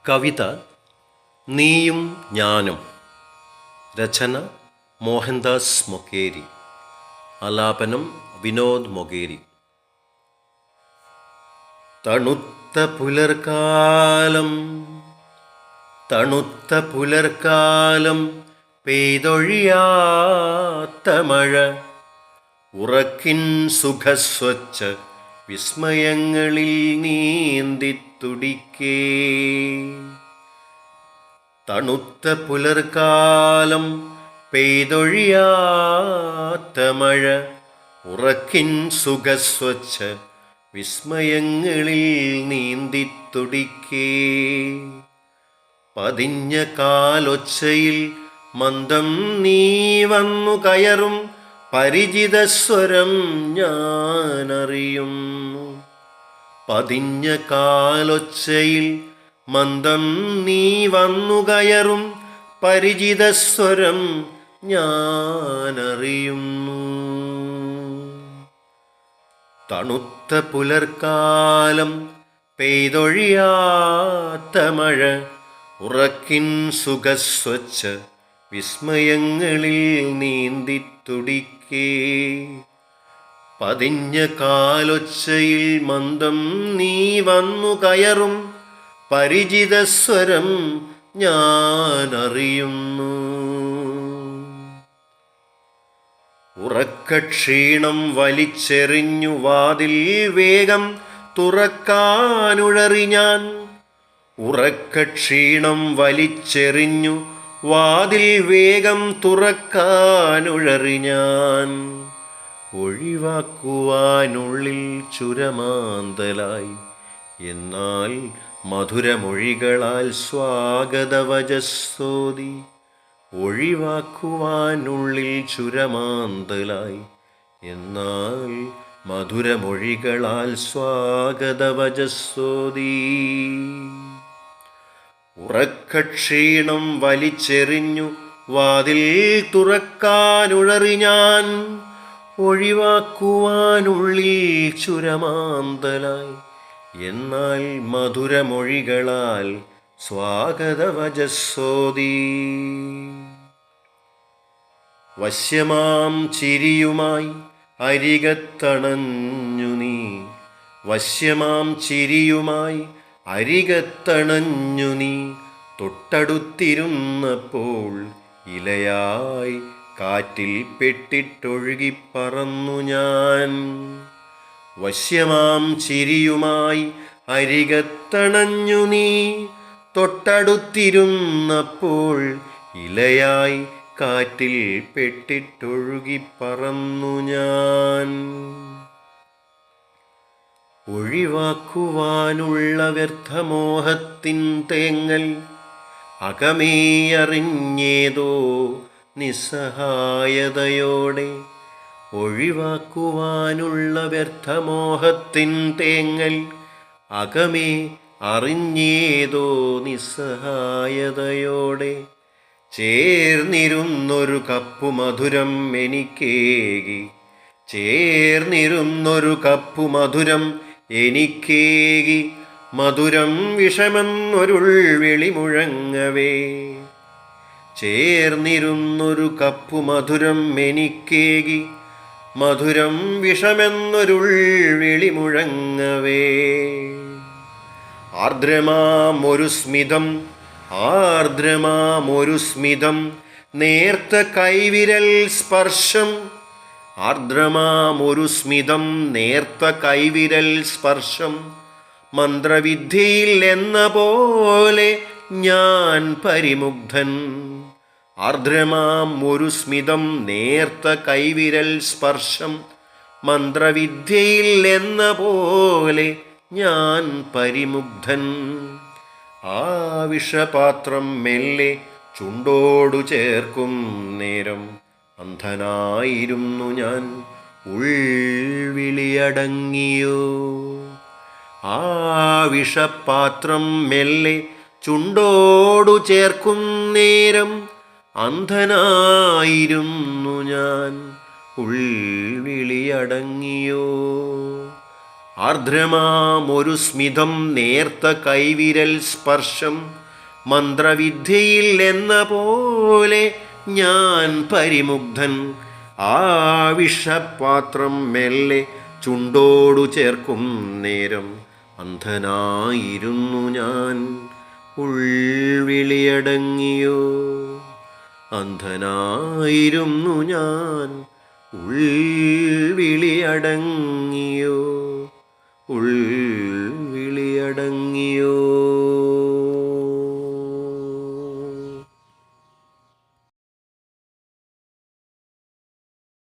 കവിത നീയും ഞാനും. രചന മോഹൻദാസ് മൊകേരി. ആലാപനം വിനോദ് മൊകേരി. തണുത്ത പുലർക്കാലം പെയ്തൊഴിയാത്ത മഴ, ഉറക്കിൻ സുഖസ്വച്ഛ വിസ്മയങ്ങളിൽ നീന്തിത്തുടിക്കേ. തണുത്ത പുലർക്കാലം പെയ്തൊഴിയാത്ത മഴ, ഉറക്കിൻ സുഖസ്വച്ഛ വിസ്മയങ്ങളിൽ നീന്തിത്തുടിക്കേ. പതിഞ്ഞ കാലൊച്ചയിൽ മന്ദം നീ വന്നു കയറും പരിചിതസ്വരം ഞാനറിയുന്നു. പതിഞ്ഞ കാലൊച്ചയിൽ മന്ദം നീ വന്നു കയറും പരിചിതസ്വരം ഞാനറിയുന്നു. തണുത്ത പുലർക്കാലം പെയ്തൊഴിയാത്ത മഴ, ഉറക്കിൻ സുഖസ്വച്ഛ വിസ്മയങ്ങളിൽ നീന്തിത്തുടിക്കേ. പതിഞ്ഞ കാലൊച്ചയിൽ മന്ദം നീ വന്നു കയറും പരിചിതസ്വരം ഞാനറിയുന്നു. ഉറക്കക്ഷീണം വലിച്ചെറിഞ്ഞു വാതിൽ വേഗം തുറക്കാനുഴറി ഞാൻ. ഉറക്കക്ഷീണം വലിച്ചെറിഞ്ഞു വാതിൽ വേഗം തുറക്കാനുഴറി ഞാൻ. ഒഴിവാക്കുവാനുള്ളിൽ ചുരമാന്തലായി, എന്നാൽ മധുരമൊഴികളാൽ സ്വാഗതവചസ്സോതി. ഒഴിവാക്കുവാനുള്ളിൽ ചുരമാന്തലായി, എന്നാൽ മധുരമൊഴികളാൽ സ്വാഗതവചസ്സോതി. ഉറക്കക്ഷീണം വലിച്ചെറിഞ്ഞു വാതിൽ തുറക്കാനുഴറി ഞാൻ. ഒഴിവാക്കുവാനുള്ളിൽ ചുരമാന്തലായി, എന്നാൽ മധുരമൊഴികളാൽ സ്വാഗതവചസ്സോതി. വശ്യമാം ചിരിയുമായി അരികത്തണഞ്ഞു നീ. വശ്യമാം ചിരിയുമായി അരികത്തണഞ്ഞു നീ. തൊട്ടടുത്തിരുന്നപ്പോൾ ഇലയായി കാറ്റിൽ പെട്ടിട്ടൊഴുകിപ്പറന്നു ഞാൻ. വശ്യമാം ചിരിയുമായി അരികത്തണഞ്ഞു നീ. തൊട്ടടുത്തിരുന്നപ്പോൾ ഇലയായി കാറ്റിൽ പെട്ടിട്ടൊഴുകിപ്പറന്നു ഞാൻ. ഒഴിവാക്കുവാനുള്ള വ്യർത്ഥമോഹത്തിൻ തേങ്ങൽ അകമേയറിഞ്ഞേതോ നിസ്സഹായതയോടെ. ഒഴിവാക്കുവാനുള്ള വ്യർത്ഥമോഹത്തിൻ തേങ്ങൽ അകമേ അറിഞ്ഞേതോ നിസ്സഹായതയോടെ. ചേർന്നിരുന്നൊരു കപ്പു മധുരം എനിക്കേകി. ചേർന്നിരുന്നൊരു കപ്പു മധുരം എനിക്കേകി. മധുരം വിഷമെന്നൊരുൾ വിളി മുഴങ്ങവേ. ചേർന്നിരുന്നൊരു കപ്പു മധുരം എനിക്കേകി. മധുരം വിഷമെന്നൊരുൾ വിളി മുഴങ്ങവേ. ആർദ്രമാമൊരു സ്മിതം, ആർദ്രമാമൊരു സ്മിതം, നേർത്ത കൈവിരൽ സ്പർശം. ആർദ്രമാമൊരു സ്മിതം, നേർത്ത കൈവിരൽ സ്പർശം. മന്ത്രവിദ്യയിൽ എന്ന പോലെ ഞാൻ പരിമുഗ്ധൻ. ആർദ്രമാം ഒരു സ്മിതം, നേർത്ത കൈവിരൽ സ്പർശം. മന്ത്രവിദ്യയിൽ എന്ന പോലെ ഞാൻ പരിമുഗ്ധൻ. ആ വിഷപാത്രം മെല്ലെ ചുണ്ടോടു ചേർക്കും നേരം അന്ധനായിരുന്നു ഞാൻ. ഉൾവിളിയടങ്ങിയോ. ആ വിഷപാത്രം മെല്ലെ ചുണ്ടോടു ചേർക്കും നേരം അന്ധനായിരുന്നു ഞാൻ. ഉൾവിളിയടങ്ങിയോ. ആർദ്രമാമൊരു സ്മിതം നേർത്ത കൈവിരൽ സ്പർശം മന്ത്രവിദ്യയിൽ എന്ന പോലെ ഞാൻ പരിമുഗ്ധൻ. ആ വിഷപാത്രം മെല്ലെ ചുണ്ടോടു ചേർക്കും നേരം അന്ധനായിരുന്നു ഞാൻ, ഉൾവിളിയടങ്ങിയോ. അന്ധനായിരുന്നു ഞാൻ, ഉൾവിളിയടങ്ങിയോ.